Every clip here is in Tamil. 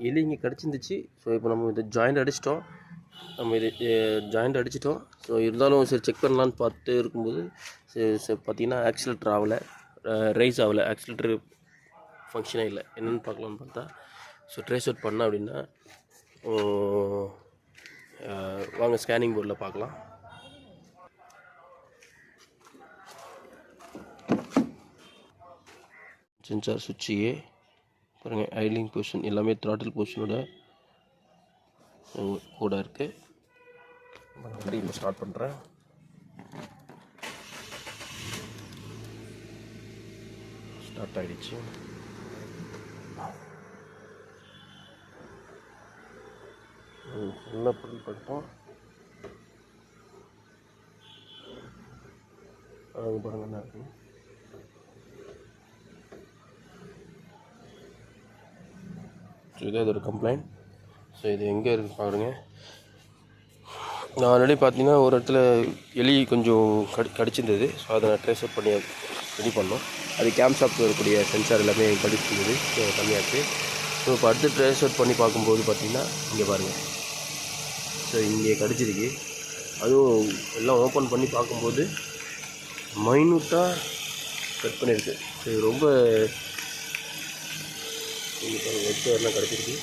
எலி இங்கே கிடச்சிருந்துச்சு. ஸோ இப்போ நம்ம இது ஜாயிண்ட் அடிச்சிட்டோம். ஜாயிண்ட் அடிச்சிட்டோம். ஸோ இருந்தாலும் சரி செக் பண்ணலான்னு பார்த்துட்டு இருக்கும்போது சரி பார்த்தீங்கன்னா ஆக்சிலேட்டர் ஆகலை, ரைஸ் ஆகலை, ஆக்சிலேட்டர் ஃபங்க்ஷனே இல்லை. என்னென்னு பார்க்கலான்னு பார்த்தா ஸோ ட்ரேஸ் அவுட் பண்ணேன் அப்படின்னா வாங்க ஸ்கேனிங் போர்டில் பார்க்கலாம். சென்சார் சுவிட்சு பாருங்கள், ஐலிங் பொசிஷன் எல்லாமே த்ராட்டில் பொசிஷனோட கூட இருக்குது. வண்டி இப்போ ஸ்டார்ட் பண்ணுறேன். ஸ்டார்ட் ஆகிடுச்சு. ஃபுல்லாக பொருள் பண்ணிட்டோம். அது பாருங்கள் என்ன இருக்குது. ஸோ இதே இது ஒரு கம்ப்ளைண்ட். ஸோ இது எங்கே இருக்குது பாருங்க. நான் ஆல்ரெடி பார்த்தீங்கன்னா ஒரு இடத்துல எலி கொஞ்சம் கடிச்சிருந்தது. ஸோ அதை நான் ட்ரேஸ் அவுட் பண்ணி ரெடி பண்ணோம். அது கேம் ஷாப்பில் இருக்கக்கூடிய சென்சார் எல்லாமே கடிச்சிருந்தது. ஸோ பண்ணியாச்சு. ஸோ இப்போ அடுத்து ட்ரேஸ் அவுட் பண்ணி பார்க்கும்போது பார்த்தீங்கன்னா இங்கே பாருங்கள். ஸோ இங்கே கடிச்சிருக்கு. அதுவும் எல்லாம் ஓப்பன் பண்ணி பார்க்கும்போது மைனூட்டாக கட் பண்ணியிருக்கு. ஸோ இது ரொம்ப வெட்டு வரலாம் கிடச்சிருக்கு.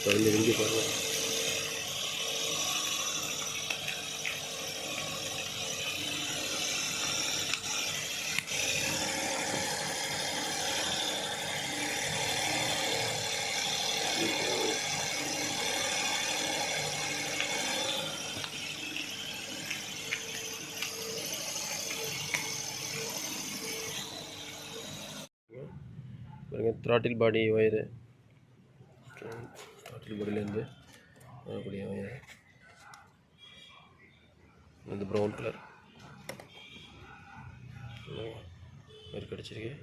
ஸோ இந்த இங்கே பாருங்கள். த்ராட்டில் பாடி ஒயரு, த்ராட்டில் பாடியிலேருந்து வரக்கூடிய ஒயர், இந்த ப்ரௌன் கலர் ஒயர் கிடச்சிருக்கு.